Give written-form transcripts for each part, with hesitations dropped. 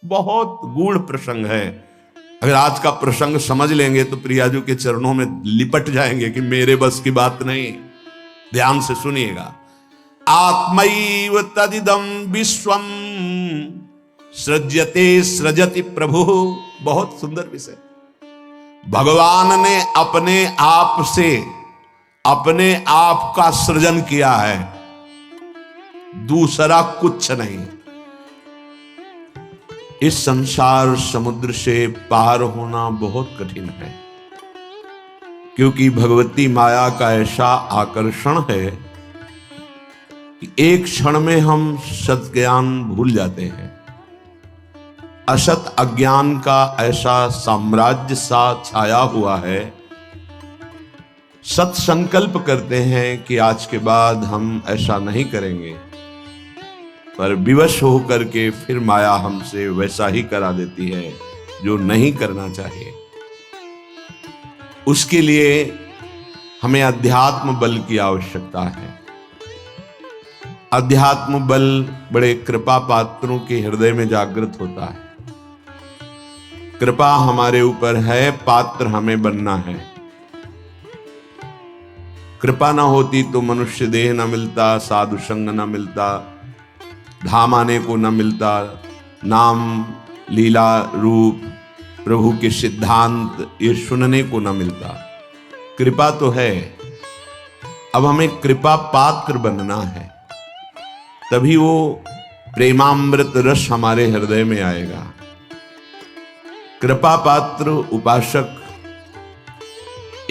बहुत गूढ़ प्रसंग है। अगर आज का प्रसंग समझ लेंगे तो प्रियाजू के चरणों में लिपट जाएंगे कि मेरे बस की बात नहीं। ध्यान से सुनिएगा। आत्मैव तदिदं विश्वम सृज्यते सृजति प्रभु। बहुत सुंदर विषय। भगवान ने अपने आप से अपने आप का सृजन किया है, दूसरा कुछ नहीं। इस संसार समुद्र से पार होना बहुत कठिन है, क्योंकि भगवती माया का ऐसा आकर्षण है कि एक क्षण में हम सत ज्ञान भूल जाते हैं। असत अज्ञान का ऐसा साम्राज्य सा छाया हुआ है, सत संकल्प करते हैं कि आज के बाद हम ऐसा नहीं करेंगे, पर विवश होकर के फिर माया हमसे वैसा ही करा देती है जो नहीं करना चाहिए। उसके लिए हमें अध्यात्म बल की आवश्यकता है। अध्यात्म बल बड़े कृपा पात्रों के हृदय में जागृत होता है। कृपा हमारे ऊपर है, पात्र हमें बनना है। कृपा ना होती तो मनुष्य देह न मिलता, साधु संग न मिलता, धाम आने को न मिलता, नाम लीला रूप प्रभु के सिद्धांत ये सुनने को न मिलता। कृपा तो है, अब हमें कृपा पात्र बनना है, तभी वो प्रेमामृत रस हमारे हृदय में आएगा। कृपा पात्र उपासक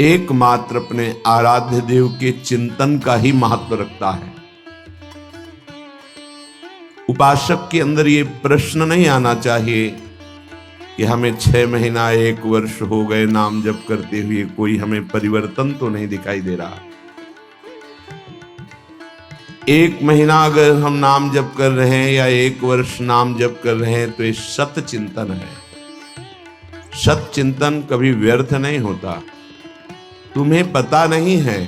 एकमात्र अपने आराध्य देव के चिंतन का ही महत्व रखता है। उपासक के अंदर ये प्रश्न नहीं आना चाहिए कि हमें 6 महीना 1 वर्ष हो गए नाम जप करते हुए, कोई हमें परिवर्तन तो नहीं दिखाई दे रहा। 1 महीना अगर हम नाम जप कर रहे हैं या 1 वर्ष नाम जप कर रहे हैं तो ये सत चिंतन है। सत चिंतन कभी व्यर्थ नहीं होता। तुम्हें पता नहीं है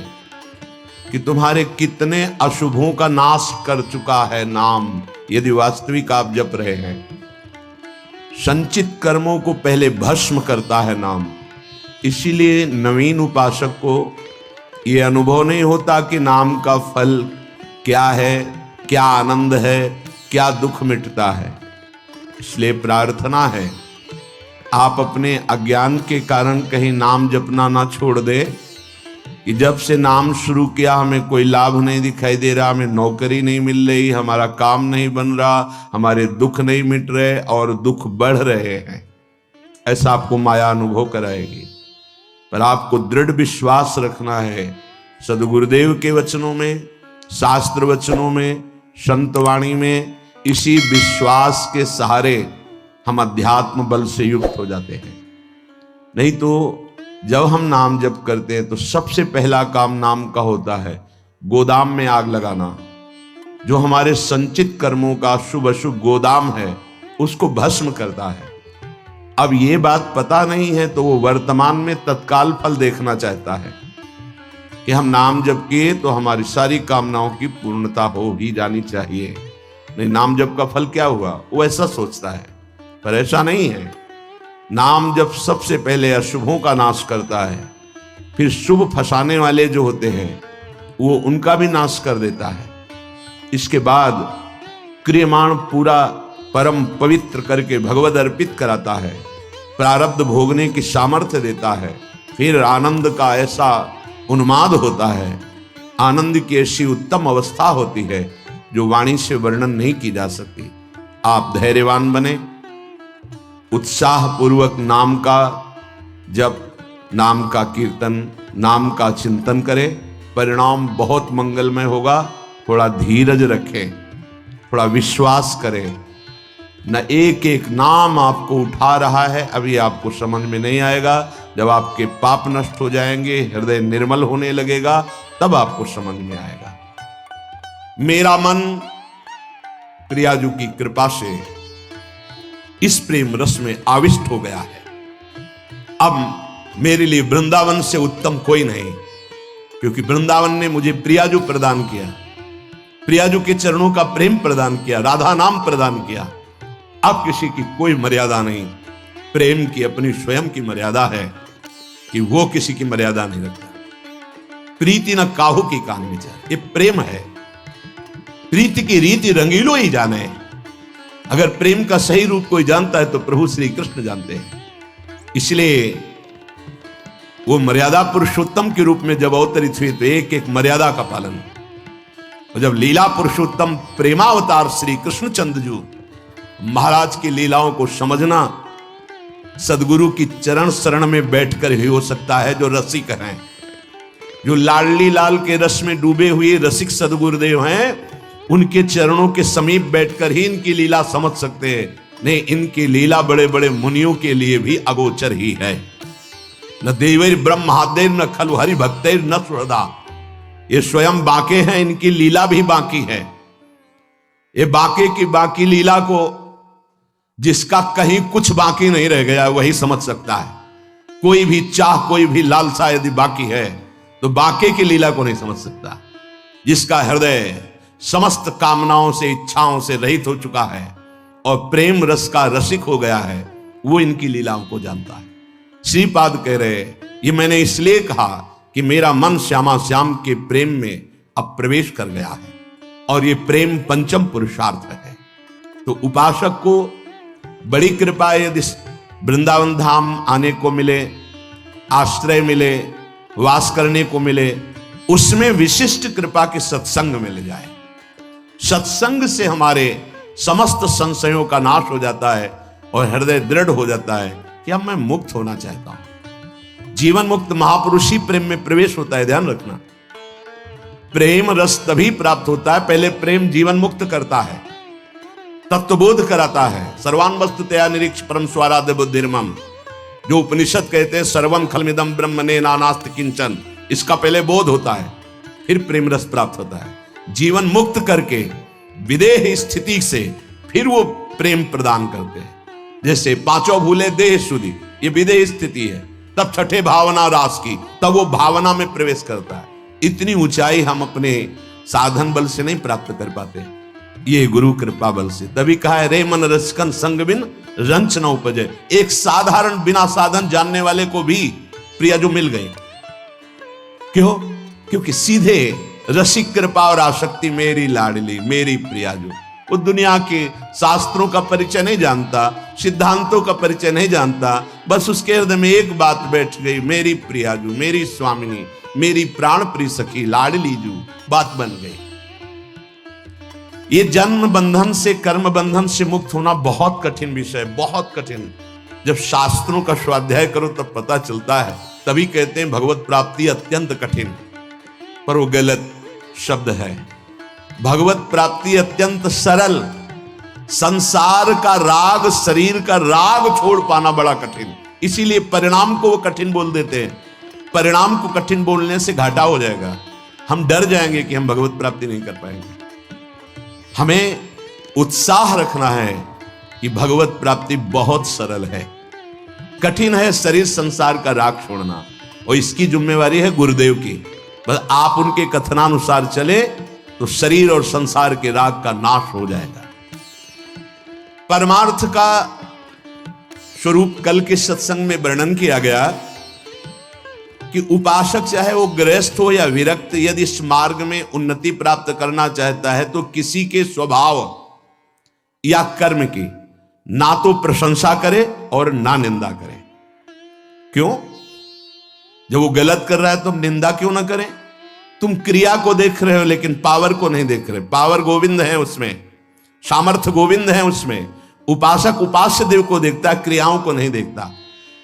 कि तुम्हारे कितने अशुभों का नाश कर चुका है नाम, यदि वास्तविक आप जप रहे हैं। संचित कर्मों को पहले भस्म करता है नाम। इसीलिए नवीन उपासक को यह अनुभव नहीं होता कि नाम का फल क्या है, क्या आनंद है, क्या दुख मिटता है। इसलिए प्रार्थना है आप अपने अज्ञान के कारण कहीं नाम जपना ना छोड़ दे कि जब से नाम शुरू किया हमें कोई लाभ नहीं दिखाई दे रहा, हमें नौकरी नहीं मिल रही, हमारा काम नहीं बन रहा, हमारे दुख नहीं मिट रहे और दुख बढ़ रहे हैं। ऐसा आपको माया अनुभव कराएगी। पर आपको दृढ़ विश्वास रखना है सदगुरुदेव के वचनों में, शास्त्र वचनों में, संतवाणी में। इसी विश्वास के सहारे हम अध्यात्म बल से युक्त हो जाते हैं। नहीं तो जब हम नाम जप करते हैं तो सबसे पहला काम नाम का होता है गोदाम में आग लगाना। जो हमारे संचित कर्मों का शुभ अशुभ गोदाम है उसको भस्म करता है। अब ये बात पता नहीं है तो वो वर्तमान में तत्काल फल देखना चाहता है कि हम नाम जप किए तो हमारी सारी कामनाओं की पूर्णता हो ही जानी चाहिए। नहीं, नाम जप का फल क्या हुआ, वो ऐसा सोचता है। पर ऐसा नहीं है। नाम जब सबसे पहले अशुभों का नाश करता है, फिर शुभ फंसाने वाले जो होते हैं वो उनका भी नाश कर देता है। इसके बाद क्रियमाण पूरा परम पवित्र करके भगवद अर्पित कराता है, प्रारब्ध भोगने की सामर्थ्य देता है। फिर आनंद का ऐसा उन्माद होता है, आनंद की ऐसी उत्तम अवस्था होती है जो वाणी से वर्णन नहीं की जा सकती। आप धैर्यवान बने, उत्साह पूर्वक नाम का जप, नाम का कीर्तन, नाम का चिंतन करें। परिणाम बहुत मंगलमय होगा। थोड़ा धीरज रखें, थोड़ा विश्वास करें। न एक एक नाम आपको उठा रहा है, अभी आपको समझ में नहीं आएगा। जब आपके पाप नष्ट हो जाएंगे, हृदय निर्मल होने लगेगा, तब आपको समझ में आएगा। मेरा मन प्रियाजू की कृपा से इस प्रेम रस में आविष्ट हो गया है। अब मेरे लिए वृंदावन से उत्तम कोई नहीं, क्योंकि वृंदावन ने मुझे प्रियाजू प्रदान किया, प्रियाजू के चरणों का प्रेम प्रदान किया, राधा नाम प्रदान किया। अब किसी की कोई मर्यादा नहीं। प्रेम की अपनी स्वयं की मर्यादा है कि वो किसी की मर्यादा नहीं रखता। प्रीति न काहू की कान विचार, ये प्रेम है। प्रीति की रीति रंगीलो ही जाने। अगर प्रेम का सही रूप कोई जानता है तो प्रभु श्री कृष्ण जानते हैं। इसलिए वो मर्यादा पुरुषोत्तम के रूप में जब अवतरित हुए तो एक एक मर्यादा का पालन। और जब लीला पुरुषोत्तम प्रेमावतार श्री कृष्णचंद्र जी महाराज की लीलाओं को समझना सदगुरु की चरण शरण में बैठकर ही हो सकता है। जो रसिक हैं, जो लाडली लाल के रस में डूबे हुए रसिक सदगुरुदेव हैं, उनके चरणों के समीप बैठकर ही इनकी लीला समझ सकते हैं। नहीं, इनकी लीला बड़े बड़े मुनियों के लिए भी अगोचर ही है। न देवैर ब्रह्मादेर न खलु हरि भक्तैर न सुहृदा, ये स्वयं बाके हैं, इनकी लीला भी बाकी है। ये बाके की बाकी लीला को जिसका कहीं कुछ बाकी नहीं रह गया वही समझ सकता है। कोई भी चाह, कोई भी लालसा यदि बाकी है तो बाके की लीला को नहीं समझ सकता। जिसका हृदय समस्त कामनाओं से इच्छाओं से रहित हो चुका है और प्रेम रस का रसिक हो गया है, वो इनकी लीलाओं को जानता है। श्रीपाद कह रहे, ये मैंने इसलिए कहा कि मेरा मन श्यामा श्याम के प्रेम में अब प्रवेश कर गया है और ये प्रेम पंचम पुरुषार्थ है। तो उपासक को बड़ी कृपा है यदि वृंदावन धाम आने को मिले, आश्रय मिले, वास करने को मिले, उसमें विशिष्ट कृपा के सत्संग मिल जाए। सत्संग से हमारे समस्त संशयों का नाश हो जाता है और हृदय दृढ़ हो जाता है कि अब मैं मुक्त होना चाहता हूं। जीवन मुक्त महापुरुष ही प्रेम में प्रवेश होता है, ध्यान रखना। प्रेम रस तभी प्राप्त होता है, पहले प्रेम जीवन मुक्त करता है, तत्वबोध कराता है। सर्वान वस्तु तया निरीक्ष परम स्वाराध्य बुद्धिर्मम, जो उपनिषद कहते हैं सर्वम खलमिदम ब्रह्मणे नानास्ति किंचन, इसका पहले बोध होता है, फिर प्रेम रस प्राप्त होता है। जीवन मुक्त करके विदेह स्थिति से फिर वो प्रेम प्रदान करते हैं। जैसे पांचों भूले देह सुधि, ये विदेह स्थिति है, तब छठे भावना रास की, तब वो भावना में प्रवेश करता है। इतनी ऊंचाई हम अपने साधन बल से नहीं प्राप्त कर पाते, ये गुरु कृपा बल से। तभी कहा है रे मन रसकन संग बिन रंच न उपजे। एक साधारण बिना साधन जानने वाले को भी प्रिया जो मिल गई। क्यों? क्योंकि सीधे रसिक कृपा और आसक्ति मेरी लाडली मेरी प्रिया जो, वो दुनिया के शास्त्रों का परिचय नहीं जानता, सिद्धांतों का परिचय नहीं जानता, बस उसके हृदय में एक बात बैठ गई, मेरी प्रिया जो, मेरी स्वामिनी, मेरी प्राण प्रिय सखी लाडली जो, बात बन गई। ये जन्म बंधन से कर्म बंधन से मुक्त होना बहुत कठिन विषय, बहुत कठिन। जब शास्त्रों का स्वाध्याय करो तब पता चलता है। तभी कहते हैं भगवत प्राप्ति अत्यंत कठिन, पर वो गलत शब्द है। भगवत प्राप्ति अत्यंत सरल। संसार का राग, शरीर का राग छोड़ पाना बड़ा कठिन, इसीलिए परिणाम को वो कठिन बोल देते हैं। परिणाम को कठिन बोलने से घाटा हो जाएगा, हम डर जाएंगे कि हम भगवत प्राप्ति नहीं कर पाएंगे। हमें उत्साह रखना है कि भगवत प्राप्ति बहुत सरल है। कठिन है शरीर संसार का राग छोड़ना, और इसकी जिम्मेवारी है गुरुदेव की। बस आप उनके कथनानुसार चले तो शरीर और संसार के राग का नाश हो जाएगा। परमार्थ का स्वरूप कल के सत्संग में वर्णन किया गया कि उपासक चाहे वो गृहस्थ हो या विरक्त, यदि इस मार्ग में उन्नति प्राप्त करना चाहता है तो किसी के स्वभाव या कर्म की ना तो प्रशंसा करे और ना निंदा करे। क्यों? जब वो गलत कर रहा है तो हम निंदा क्यों ना करें? तुम क्रिया को देख रहे हो लेकिन पावर को नहीं देख रहे। पावर गोविंद है उसमें, सामर्थ्य गोविंद है उसमें। उपासक उपास्य देव को देखता है, क्रियाओं को नहीं देखता।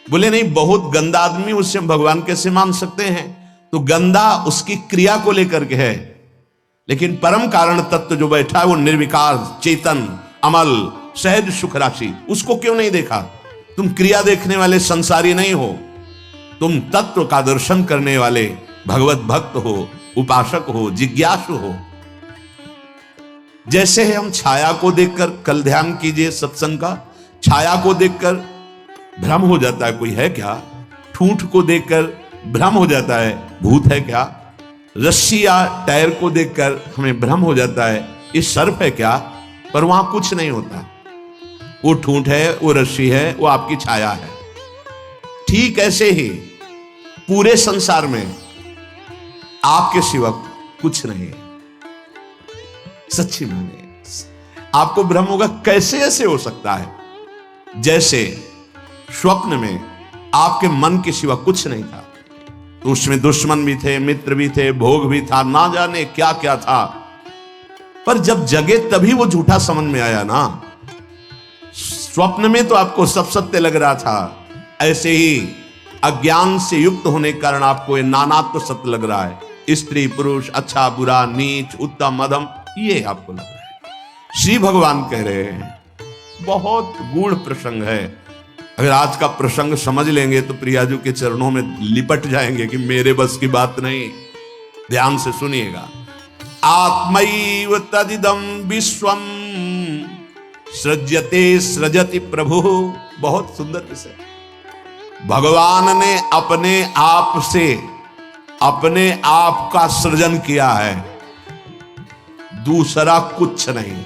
बोले नहीं, बहुत गंदा आदमी, उससे हम भगवान कैसे मान सकते हैं? तो गंदा उसकी क्रिया को लेकर के है, लेकिन परम कारण तत्व जो बैठा है वो निर्विकार, चेतन, अमल, सहज सुख राशि, उसको क्यों नहीं देखा? तुम क्रिया देखने वाले संसारी नहीं हो, तुम तत्व का दर्शन करने वाले भगवत भक्त हो, उपासक हो, जिज्ञासु हो। जैसे हम छाया को देखकर, कल ध्यान कीजिए सत्संग का, छाया को देखकर भ्रम हो जाता है कोई है क्या? ठूंठ को देखकर भ्रम हो जाता है भूत है क्या? रस्सी या टायर को देखकर हमें भ्रम हो जाता है ये सर्प है क्या? पर वहां कुछ नहीं होता। वो ठूंठ है, वो रस्सी है, वो आपकी छाया है। ठीक ऐसे ही पूरे संसार में आपके सिवा कुछ नहीं है। सच्ची माने आपको भ्रम होगा, कैसे ऐसे हो सकता है? जैसे स्वप्न में आपके मन के सिवा कुछ नहीं था, तो उसमें दुश्मन भी थे, मित्र भी थे, भोग भी था, ना जाने क्या क्या था, पर जब जगे तभी वो झूठा समझ में आया ना। स्वप्न में तो आपको सब सत्य लग रहा था, ऐसे ही अज्ञान से युक्त होने के कारण आपको ये नानात्व सत्य लग रहा है। स्त्री पुरुष, अच्छा बुरा, नीच उत्तम अधम, ये आपको लग रहा है। श्री भगवान कह रहे हैं, बहुत गूढ़ प्रसंग है। अगर आज का प्रसंग समझ लेंगे तो प्रियाजू के चरणों में लिपट जाएंगे कि मेरे बस की बात नहीं। ध्यान से सुनिएगा। आत्मैव तदिदं विश्वम सृज्यते सृजति प्रभु। बहुत सुंदर विषय। भगवान ने अपने आप से अपने आप का सृजन किया है, दूसरा कुछ नहीं।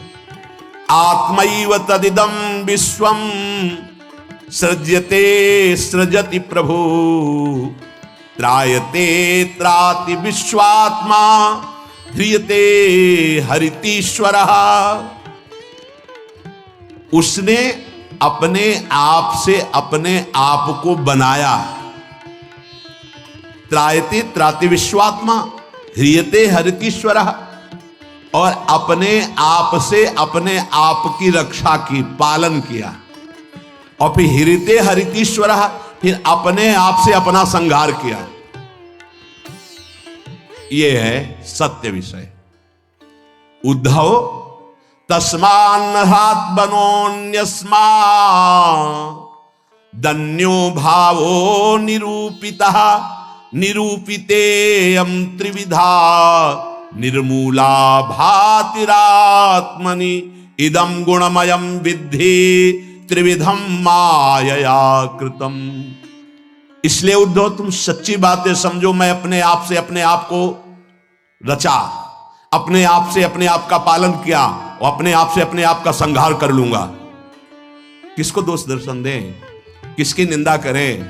आत्मैव तदिदं विश्वम सृज्यते सृजति प्रभु त्रायते त्राति विश्वात्मा ह्रियते हरितीश्वरः। उसने अपने आप से अपने आप को बनाया। त्रायते त्राति विश्वात्मा ह्रियते हरितीश्वरः, और अपने आप से अपने आप की रक्षा की, पालन किया। और फिर ह्रियते हरितीश्वरः, फिर अपने आप से अपना संहार किया। ये है सत्य विषय। उद्धव तस्मान्नहात् बनोन्यस्मा दन्यो भावो निरूपितः निरूपितेयं त्रिविधा निर्मूला भातिरात्मनि इदं गुणमयं विद्धि त्रिविधम मायया कृतम। इसलिए उद्धव तुम सच्ची बातें समझो। मैं अपने आप से अपने आप को रचा, अपने आप से अपने आप का पालन किया, और अपने आप से अपने आप का संहार कर लूंगा। किसको दोष दर्शन दें, किसकी निंदा करें,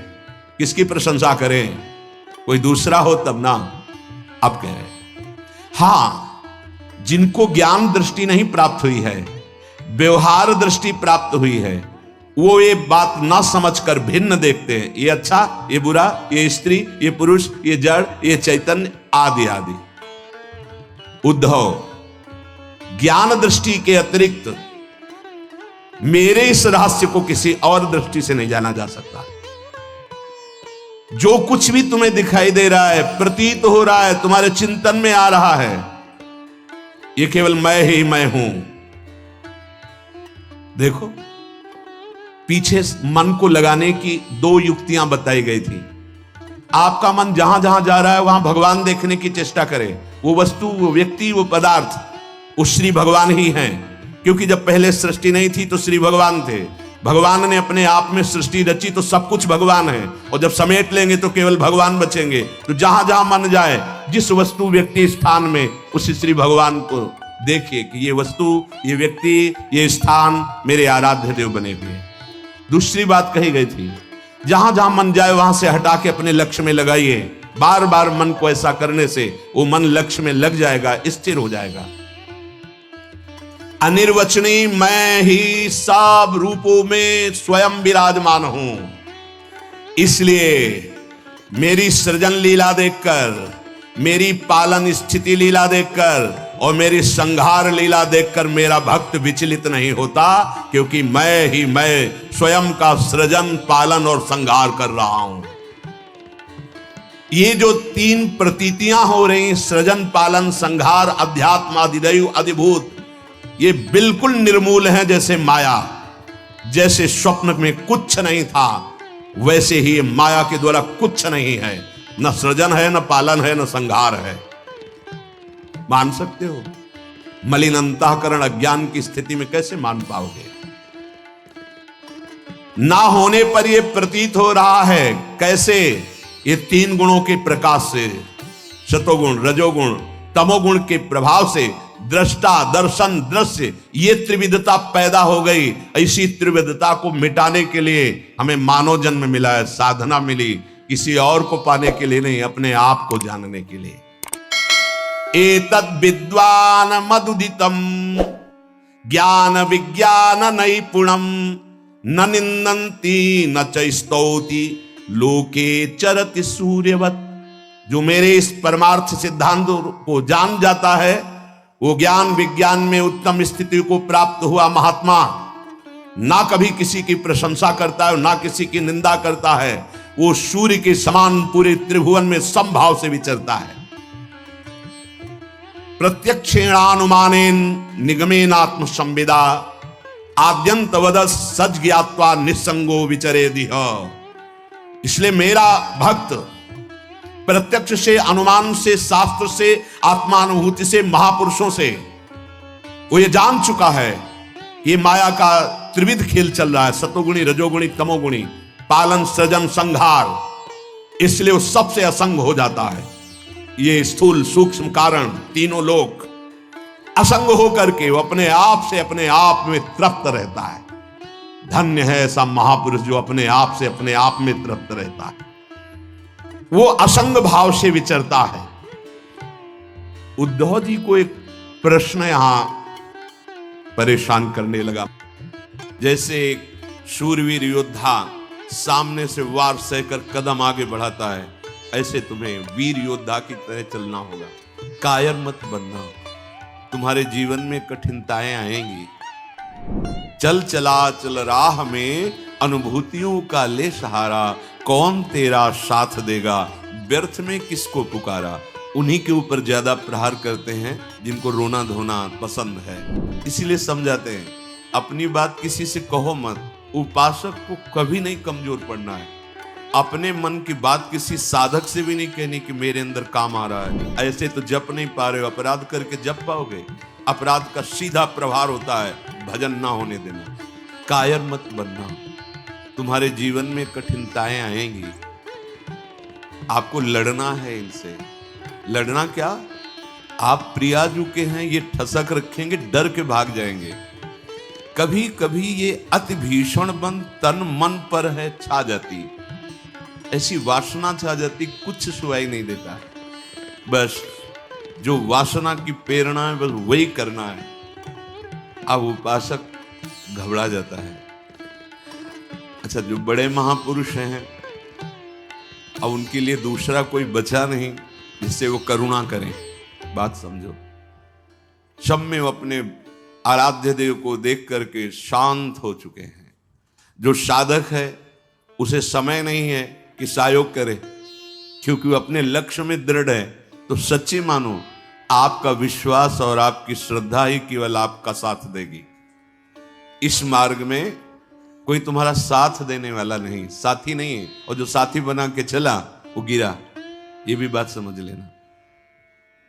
किसकी प्रशंसा करें? कोई दूसरा हो तब ना। अब कह रहे हां, जिनको ज्ञान दृष्टि नहीं प्राप्त हुई है, व्यवहार दृष्टि प्राप्त हुई है, वो ये बात ना समझकर भिन्न देखते हैं। ये अच्छा, ये बुरा, ये स्त्री, ये पुरुष, ये जड़, ये चैतन्य, आदि आदि। उद्धव, ज्ञान दृष्टि के अतिरिक्त मेरे इस रहस्य को किसी और दृष्टि से नहीं जाना जा सकता। जो कुछ भी तुम्हें दिखाई दे रहा है, प्रतीत हो रहा है, तुम्हारे चिंतन में आ रहा है, ये केवल मैं ही मैं हूं। देखो, पीछे मन को लगाने की दो युक्तियां बताई गई थी। आपका मन जहां जहां जा रहा है वहां भगवान देखने की चेष्टा करे। वो वस्तु, वो व्यक्ति, वो पदार्थ, वो श्री भगवान ही हैं। क्योंकि जब पहले सृष्टि नहीं थी तो श्री भगवान थे। भगवान ने अपने आप में सृष्टि रची तो सब कुछ भगवान है, और जब समेट लेंगे तो केवल भगवान बचेंगे। तो जहां जहां मन जाए, जिस वस्तु, व्यक्ति, स्थान में उस श्री भगवान को देखिए कि ये वस्तु, ये व्यक्ति, ये स्थान मेरे आराध्य देव बने हुए। दूसरी बात कही गई थी, जहां जहां मन जाए वहां से हटा के अपने लक्ष्य में लगाइए। बार बार मन को ऐसा करने से वो मन लक्ष्य में लग जाएगा, स्थिर हो जाएगा। अनिर्वचनीय मैं ही सब रूपों में स्वयं विराजमान हूं। इसलिए मेरी सृजन लीला देखकर, मेरी पालन स्थिति लीला देखकर और मेरी संहार लीला देखकर मेरा भक्त विचलित नहीं होता, क्योंकि मैं ही मैं स्वयं का सृजन, पालन और संहार कर रहा हूं। ये जो तीन प्रतीतियां हो रही, सृजन, पालन, संहार, अध्यात्म, अधिदैव, अधिभूत, ये बिल्कुल निर्मूल हैं। जैसे माया, जैसे स्वप्न में कुछ नहीं था, वैसे ही माया के द्वारा कुछ नहीं है। न सृजन है, न पालन है, न संहार है। मान सकते हो? मलिन अंतःकरण अज्ञान की स्थिति में कैसे मान पाओगे? ना होने पर यह प्रतीत हो रहा है। कैसे? ये तीन गुणों के प्रकाश से, सतोगुण, रजोगुण, तमोगुण के प्रभाव से दृष्टा, दर्शन, दृश्य, ये त्रिविधता पैदा हो गई। ऐसी त्रिविधता को मिटाने के लिए हमें मानव जन्म मिला है, साधना मिली, किसी और को पाने के लिए नहीं, अपने आप को जानने के लिए। एतद् विद्वान मदुदितम ज्ञान विज्ञान नैपुणम न निंदन्ति न च स्तौति लोके चरति सूर्यवत्। जो मेरे इस परमार्थ सिद्धांत को जान जाता है, वो ज्ञान विज्ञान में उत्तम स्थिति को प्राप्त हुआ महात्मा ना कभी किसी की प्रशंसा करता है, ना किसी की निंदा करता है। वो सूर्य के समान पूरे त्रिभुवन में समभाव से विचरता है। प्रत्यक्षेणानुमानेन निगमेनात्म संविदा आद्यंतवद सज ज्ञात्वा निसंगो विचरेदिह। इसलिए मेरा भक्त प्रत्यक्ष से, अनुमान से, शास्त्र से, आत्मानुभूति से, महापुरुषों से वो ये जान चुका है ये माया का त्रिविध खेल चल रहा है, सतोगुणी, रजोगुणी, तमोगुणी, पालन, सृजन, संहार। इसलिए वो सबसे असंग हो जाता है। ये स्थूल सूक्ष्म कारण तीनों लोग असंग होकर के वो अपने आप से अपने आप में तृप्त रहता है। धन्य है ऐसा महापुरुष जो अपने आप से अपने आप में तृप्त रहता है, वो असंग भाव से विचरता है। उद्धव जी को एक प्रश्न यहां परेशान करने लगा। जैसे एक शूरवीर योद्धा सामने से वार सहकर कदम आगे बढ़ाता है, ऐसे तुम्हें वीर योद्धा की तरह चलना होगा। कायर मत बनना, तुम्हारे जीवन में कठिनाइयां आएंगी। चल चला चल राह में अनुभूतियों का ले सहारा, कौन तेरा साथ देगा, व्यर्थ में किसको पुकारा। उन्हीं के ऊपर ज्यादा प्रहार करते हैं जिनको रोना धोना पसंद है, इसीलिए समझाते हैं अपनी बात किसी से कहो मत। उपासक को कभी नहीं कमजोर पड़ना है। अपने मन की बात किसी साधक से भी नहीं कहनी कि मेरे अंदर काम आ रहा है, ऐसे तो जप नहीं पा रहे हो, अपराध करके जप पाओगे। अपराध का सीधा प्रभार होता है भजन ना होने देना। कायर मत बनना, तुम्हारे जीवन में कठिनाइयां आएंगी, आपको लड़ना है इनसे। लड़ना क्या, आप प्रियाजू के हैं, ये ठसक रखेंगे, डर के भाग जाएंगे। कभी कभी ये अति भीषण बन तन मन पर है छा जाती, ऐसी वासना छा जाती, कुछ सुनाई नहीं देता है। बस जो वासना की प्रेरणा है बस वही करना है। अब उपासक घबरा जाता है। अच्छा, जो बड़े महापुरुष हैं, अब उनके लिए दूसरा कोई बचा नहीं जिससे वो करुणा करें। बात समझो, सब में वो अपने आराध्य देव को देख करके शांत हो चुके हैं। जो साधक है उसे समय नहीं है कि सहयोग करे, क्योंकि वो अपने लक्ष्य में दृढ़ है। तो सच्ची मानो, आपका विश्वास और आपकी श्रद्धा ही केवल आपका साथ देगी। इस मार्ग में कोई तुम्हारा साथ देने वाला नहीं, साथी नहीं है। और जो साथी बना के चला वो गिरा, ये भी बात समझ लेना।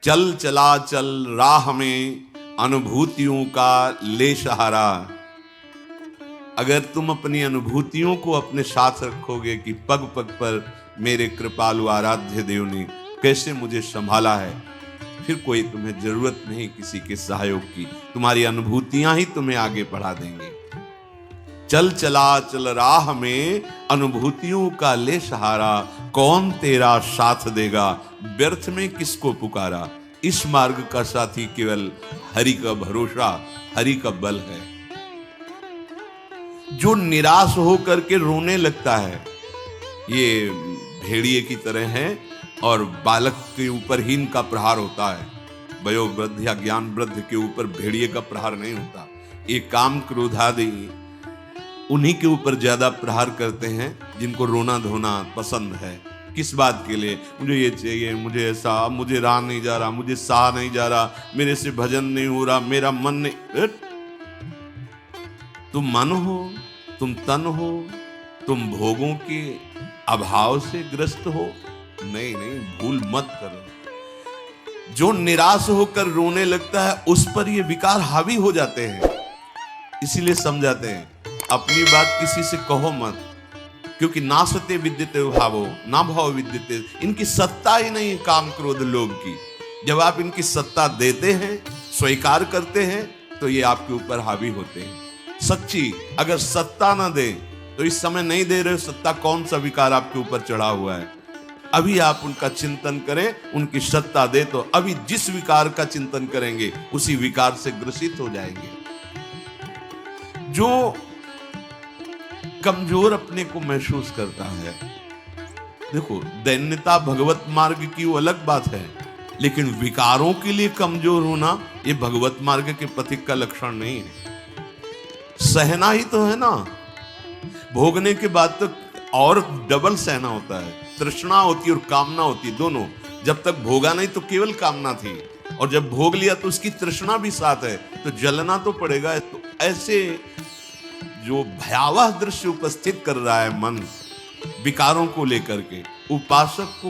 चल चला चल राह में अनुभूतियों का ले सहारा। अगर तुम अपनी अनुभूतियों को अपने साथ रखोगे कि पग पग पर मेरे कृपालु आराध्य देव ने कैसे मुझे संभाला है, फिर कोई तुम्हें जरूरत नहीं किसी के सहयोग की। तुम्हारी अनुभूतियां ही तुम्हें आगे बढ़ा देंगे। चल चला चल राह में अनुभूतियों का ले सहारा, कौन तेरा साथ देगा, व्यर्थ में किसको पुकारा। इस मार्ग का साथी केवल हरि का भरोसा, हरि का बल है। जो निराश होकर के रोने लगता है, ये भेड़िए की तरह है और बालक के ऊपर ही इनका प्रहार होता है। वयोवृद्ध या ज्ञान वृद्ध के ऊपर भेड़िए का प्रहार नहीं होता। ये काम क्रोधादि उन्हीं के ऊपर ज्यादा प्रहार करते हैं जिनको रोना धोना पसंद है। किस बात के लिए, मुझे ये चाहिए, मुझे ऐसा, मुझे रहा नहीं जा रहा, मुझे सहा नहीं जा रहा, मेरे से भजन नहीं हो रहा, मेरा मन नहीं। तुम मन हो, तुम तन हो, तुम भोगों के अभाव से ग्रस्त हो। नहीं नहीं, भूल मत करो। जो निराश होकर रोने लगता है उस पर ये विकार हावी हो जाते हैं। इसीलिए समझाते हैं अपनी बात किसी से कहो मत, क्योंकि नासते विद्यते भावो ना भाव विद्यते। इनकी सत्ता ही नहीं काम क्रोध लोभ की। जब आप इनकी सत्ता देते हैं स्वीकार करते हैं तो ये आपके ऊपर हावी होते हैं। सच्ची अगर सत्ता ना दे तो इस समय नहीं दे रहे हो सत्ता, कौन सा विकार आपके ऊपर चढ़ा हुआ है, अभी आप उनका चिंतन करें, उनकी सत्ता दे तो अभी जिस विकार का चिंतन करेंगे उसी विकार से ग्रसित हो जाएंगे। जो कमजोर अपने को महसूस करता है, देखो दैन्यता भगवत मार्ग की वो अलग बात है, लेकिन विकारों के लिए कमजोर होना ये भगवत मार्ग के पथिक का लक्षण नहीं है। सहना ही तो है ना, भोगने के बाद तो और डबल सहना होता है। तृष्णा होती और कामना होती, दोनों। जब तक भोगा नहीं तो केवल कामना थी, और जब भोग लिया तो उसकी तृष्णा भी साथ है, तो जलना तो पड़ेगा। तो ऐसे जो भयावह दृश्य उपस्थित कर रहा है मन विकारों को लेकर के, उपासक को